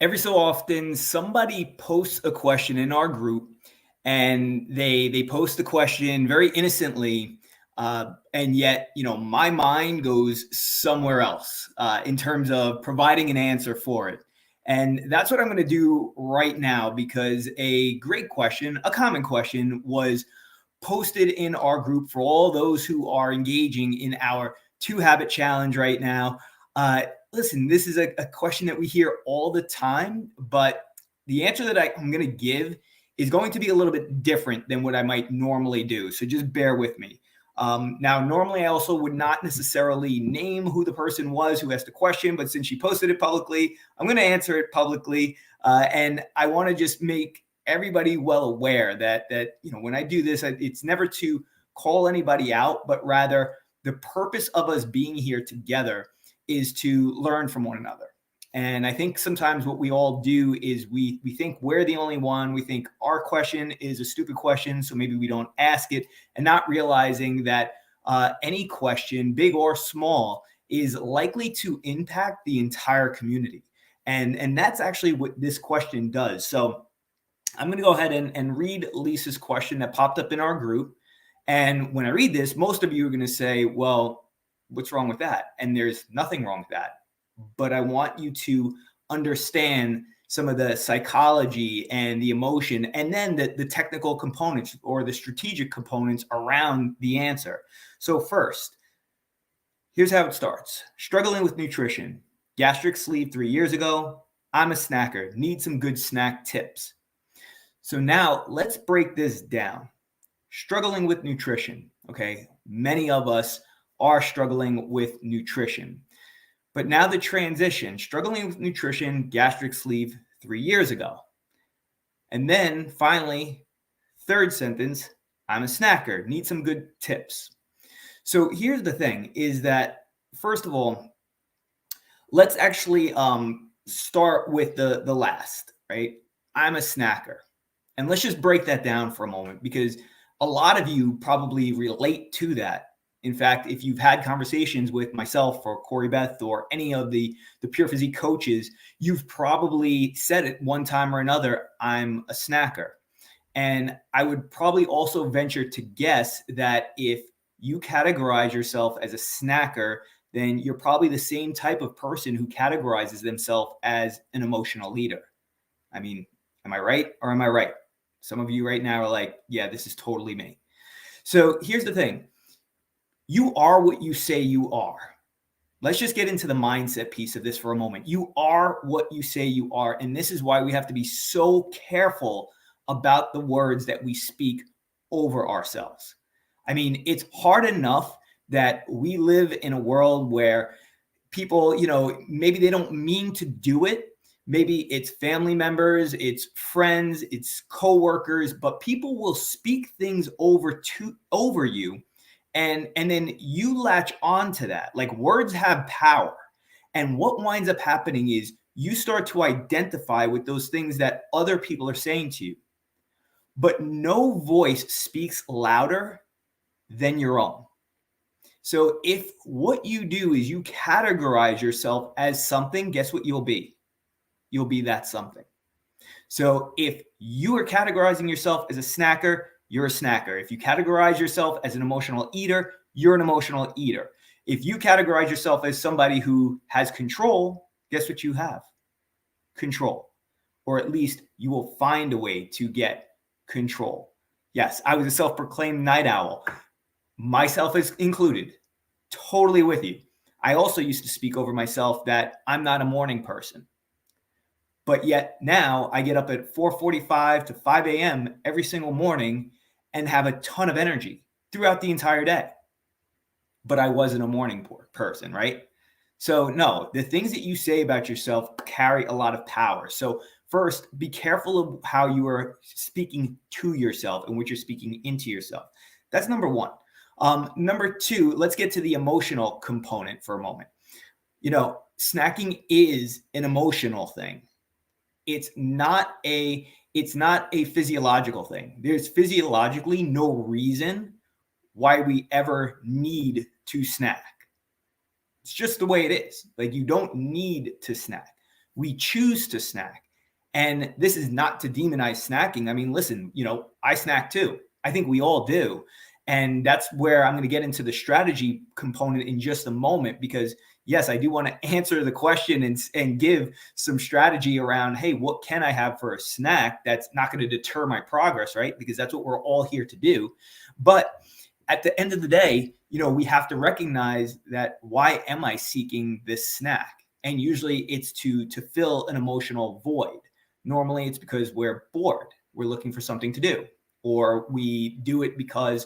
Every so often, somebody posts a question in our group, and they post the question very innocently, and yet my mind goes somewhere else in terms of providing an answer for it. And that's what I'm going to do right now, because a great question, a common question, was posted in our group for all those who are engaging in our 2 Habit Challenge right now. Listen, this is a question that we hear all the time, but the answer that I'm going to give is going to be a little bit different than what I might normally do. So just bear with me. Now, normally I also would not necessarily name who the person was who asked the question, but since she posted it publicly, I'm going to answer it publicly. And I want to just make everybody well aware that when I do this, it's never to call anybody out, but rather the purpose of us being here together is to learn from one another. And I think sometimes what we all do is we think we're the only one. We think our question is a stupid question, so maybe we don't ask it, and not realizing that any question, big or small, is likely to impact the entire community. And that's actually what this question does. So I'm going to go ahead and read Lisa's question that popped up in our group. And when I read this, most of you are going to say, well, what's wrong with that? And there's nothing wrong with that. But I want you to understand some of the psychology and the emotion, and then the technical components or the strategic components around the answer. So first, here's how it starts. Struggling with nutrition. Gastric sleeve 3 years ago. I'm a snacker. Need some good snack tips. So now let's break this down. Struggling with nutrition. Okay. Many of us are struggling with nutrition. But now the transition, struggling with nutrition, gastric sleeve 3 years ago. And then finally, third sentence, I'm a snacker, need some good tips. So here's the thing is that, first of all, let's actually start with the last, right? I'm a snacker. And let's just break that down for a moment, because a lot of you probably relate to that. In fact, if you've had conversations with myself or Corey Beth or any of the Pure Physique coaches, you've probably said it one time or another, I'm a snacker. And I would probably also venture to guess that if you categorize yourself as a snacker, then you're probably the same type of person who categorizes themselves as an emotional leader. I mean, am I right or am I right? Some of you right now are like, yeah, this is totally me. So here's the thing. You are what you say you are. Let's just get into the mindset piece of this for a moment. You are what you say you are. And this is why we have to be so careful about the words that we speak over ourselves. I mean, it's hard enough that we live in a world where people, maybe they don't mean to do it. Maybe it's family members, it's friends, it's coworkers, but people will speak things over you, and then you latch on to that. Like, words have power. And what winds up happening is you start to identify with those things that other people are saying to you. But no voice speaks louder than your own. So if what you do is you categorize yourself as something, guess what you'll be? You'll be that something. So if you are categorizing yourself as a snacker, you're a snacker. If you categorize yourself as an emotional eater, you're an emotional eater. If you categorize yourself as somebody who has control, guess what you have? Control. Or at least you will find a way to get control. Yes, I was a self-proclaimed night owl, myself is included. Totally with you. I also used to speak over myself that I'm not a morning person. But yet now I get up at 4:45 to 5 a.m. every single morning and have a ton of energy throughout the entire day. But I wasn't a morning person, right? So no, the things that you say about yourself carry a lot of power. So first, be careful of how you are speaking to yourself and what you're speaking into yourself. That's number one. Number two, let's get to the emotional component for a moment. Snacking is an emotional thing. It's not a physiological thing. There's physiologically no reason why we ever need to snack. It's just the way it is. Like, you don't need to snack. We choose to snack. And this is not to demonize snacking. I mean, listen, I snack too. I think we all do. And that's where I'm going to get into the strategy component in just a moment, because yes, I do want to answer the question and give some strategy around, hey, what can I have for a snack that's not going to deter my progress, right? Because that's what we're all here to do. But at the end of the day, we have to recognize that, why am I seeking this snack? And usually it's to fill an emotional void. Normally it's because we're bored. We're looking for something to do, or we do it because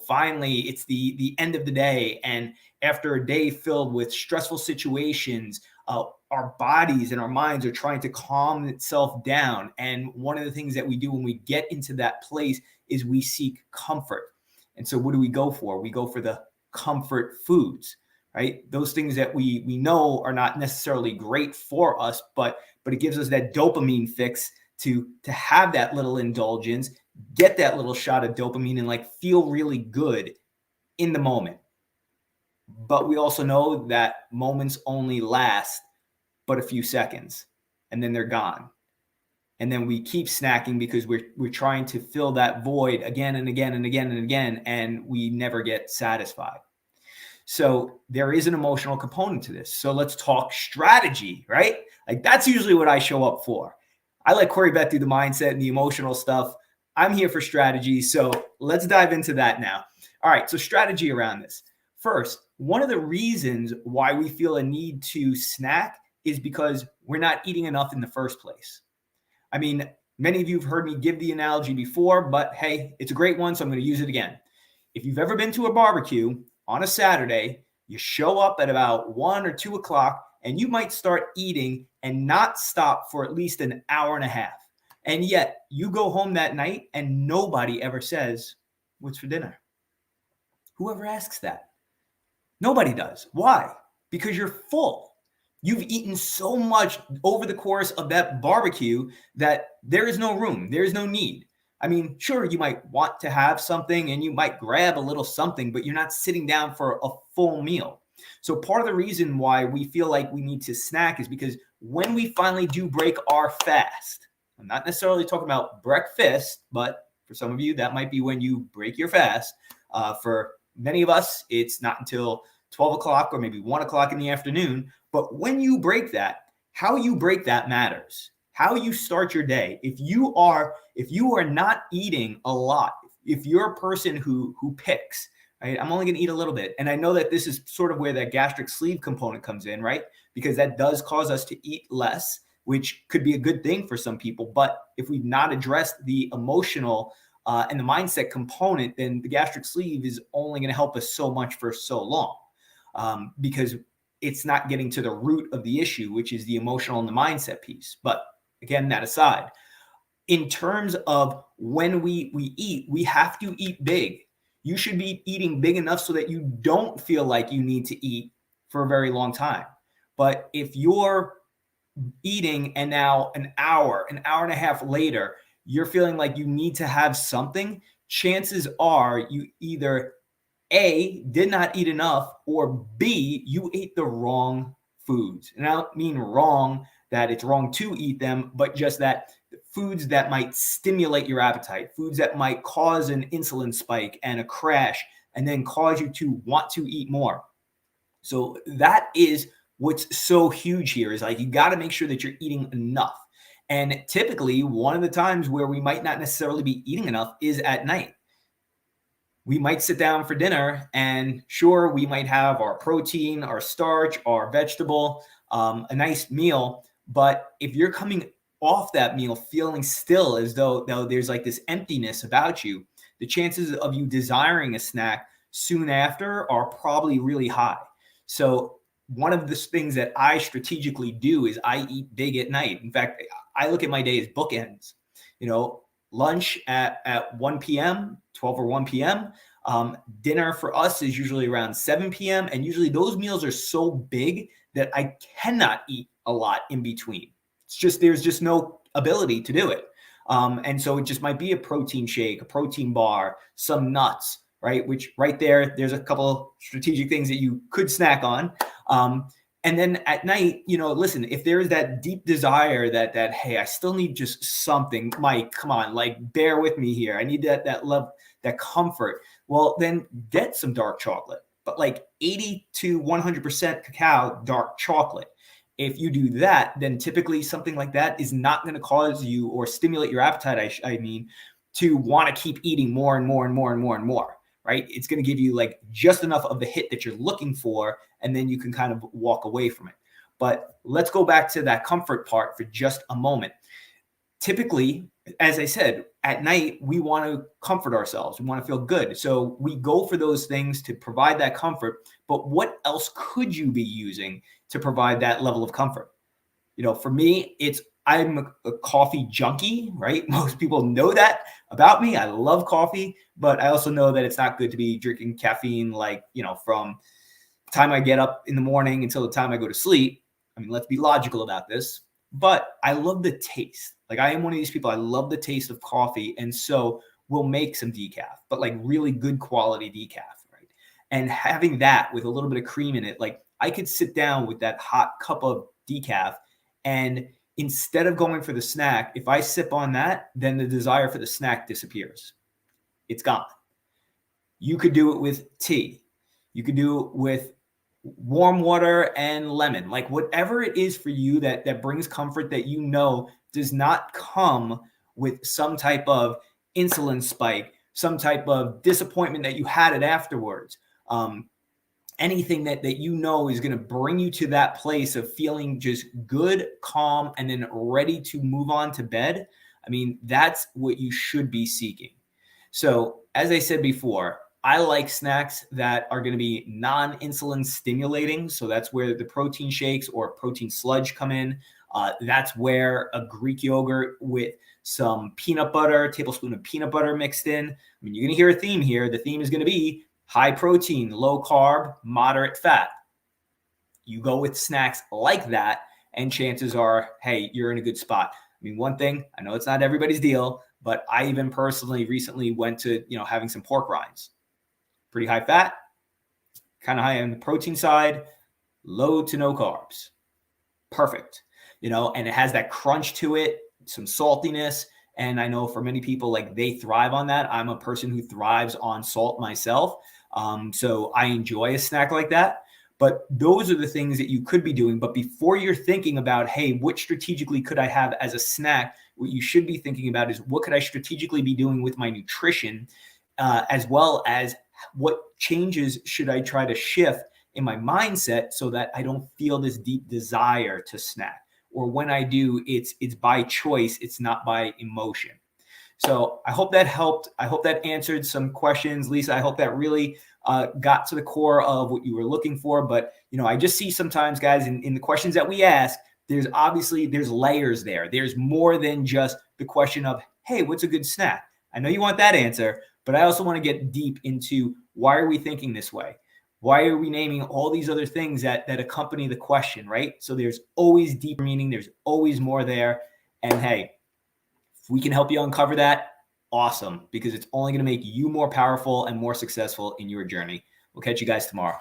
finally it's the end of the day, and after a day filled with stressful situations, our bodies and our minds are trying to calm itself down. And one of the things that we do when we get into that place is we seek comfort. And so what do we go for? We go for the comfort foods, right? Those things that we know are not necessarily great for us, but it gives us that dopamine fix to have that little indulgence, get that little shot of dopamine, and feel really good in the moment. But we also know that moments only last but a few seconds, and then they're gone. And then we keep snacking because we're trying to fill that void again and again and again and again, and we never get satisfied. So there is an emotional component to this. So let's talk strategy, right? That's usually what I show up for. I let Corey Beth do the mindset and the emotional stuff. I'm here for strategy. So let's dive into that now. All right. So strategy around this. First, one of the reasons why we feel a need to snack is because we're not eating enough in the first place. I mean, many of you have heard me give the analogy before, but hey, it's a great one, so I'm going to use it again. If you've ever been to a barbecue on a Saturday, you show up at about 1 or 2 o'clock, and you might start eating and not stop for at least an hour and a half. And yet you go home that night and nobody ever says, "What's for dinner?" Whoever asks that? Nobody does. Why? Because you're full. You've eaten so much over the course of that barbecue that there is no room. There is no need. I mean, sure, you might want to have something and you might grab a little something, but you're not sitting down for a full meal. So part of the reason why we feel like we need to snack is because when we finally do break our fast, I'm not necessarily talking about breakfast, but for some of you, that might be when you break your fast. For many of us, it's not until 12 o'clock or maybe 1 o'clock in the afternoon. But when you break that, how you break that matters. How you start your day. If you are not eating a lot, if you're a person who picks, right, I'm only going to eat a little bit. And I know that this is sort of where that gastric sleeve component comes in, right? Because that does cause us to eat less, which could be a good thing for some people. But if we've not addressed the emotional and the mindset component, then the gastric sleeve is only going to help us so much for so long, because it's not getting to the root of the issue, which is the emotional and the mindset piece. But again, that aside, in terms of when we eat, we have to eat big. You should be eating big enough so that you don't feel like you need to eat for a very long time. But if you're eating and now an hour and a half later, you're feeling like you need to have something, chances are you either A, did not eat enough, or B, you ate the wrong foods. And I don't mean wrong that it's wrong to eat them, but just that foods that might stimulate your appetite, foods that might cause an insulin spike and a crash, and then cause you to want to eat more. So that is what's so huge here, is you got to make sure that you're eating enough. And typically, one of the times where we might not necessarily be eating enough is at night. We might sit down for dinner, and sure, we might have our protein, our starch, our vegetable, a nice meal. But if you're coming off that meal feeling still as though there's this emptiness about you, the chances of you desiring a snack soon after are probably really high. So one of the things that I strategically do is I eat big at night. In fact, I look at my day as bookends. Lunch at 1 p.m., 12 or 1 p.m. Dinner for us is usually around 7 p.m. And usually those meals are so big that I cannot eat a lot in between. There's just no ability to do it. And so it just might be a protein shake, a protein bar, some nuts, right? Which right there's a couple of strategic things that you could snack on. And then at night, listen, if there is that deep desire that, hey, I still need just something, Mike, come on, like bear with me here. I need that love, that comfort. Well, then get some dark chocolate, but like 80 to 100% cacao dark chocolate. If you do that, then typically something like that is not going to cause you or stimulate your appetite, I mean, to want to keep eating more and more and more and more and more, right? It's going to give you like just enough of the hit that you're looking for, and then you can kind of walk away from it. But let's go back to that comfort part for just a moment. Typically, as I said, at night, we want to comfort ourselves. We want to feel good. So we go for those things to provide that comfort. But what else could you be using to provide that level of comfort? For me, I'm a coffee junkie, right? Most people know that about me. I love coffee, but I also know that it's not good to be drinking caffeine, like, from the time I get up in the morning until the time I go to sleep. I mean, let's be logical about this, but I love the taste. Like, I am one of these people. I love the taste of coffee. And so we'll make some decaf, but like really good quality decaf, right? And having that with a little bit of cream in it, like I could sit down with that hot cup of decaf, and instead of going for the snack, if I sip on that, then the desire for the snack disappears. It's gone. You could do it with tea. You could do it with warm water and lemon, like whatever it is for you that brings comfort, that does not come with some type of insulin spike, some type of disappointment that you had it afterwards. Anything that is going to bring you to that place of feeling just good, calm, and then ready to move on to bed. I mean, that's what you should be seeking. So as I said before, I like snacks that are going to be non-insulin stimulating. So that's where the protein shakes or protein sludge come in. That's where a Greek yogurt with some peanut butter, a tablespoon of peanut butter mixed in. I mean, you're going to hear a theme here. The theme is going to be high protein, low carb, moderate fat. You go with snacks like that, and chances are, hey, you're in a good spot. I mean, one thing, I know it's not everybody's deal, but I even personally recently went to, having some pork rinds. Pretty high fat, kind of high on the protein side, low to no carbs. Perfect. And it has that crunch to it, some saltiness. And I know for many people, like, they thrive on that. I'm a person who thrives on salt myself. So I enjoy a snack like that. But those are the things that you could be doing. But before you're thinking about, hey, what strategically could I have as a snack? What you should be thinking about is, what could I strategically be doing with my nutrition, as well as what changes should I try to shift in my mindset so that I don't feel this deep desire to snack? Or when I do, it's by choice. It's not by emotion. So I hope that helped. I hope that answered some questions, Lisa. I hope that really got to the core of what you were looking for. But, I just see sometimes, guys, in the questions that we ask, there's layers there. There's more than just the question of, hey, what's a good snack? I know you want that answer, but I also want to get deep into, why are we thinking this way? Why are we naming all these other things that accompany the question, right? So there's always deeper meaning. There's always more there. And hey, if we can help you uncover that, awesome, because it's only going to make you more powerful and more successful in your journey. We'll catch you guys tomorrow.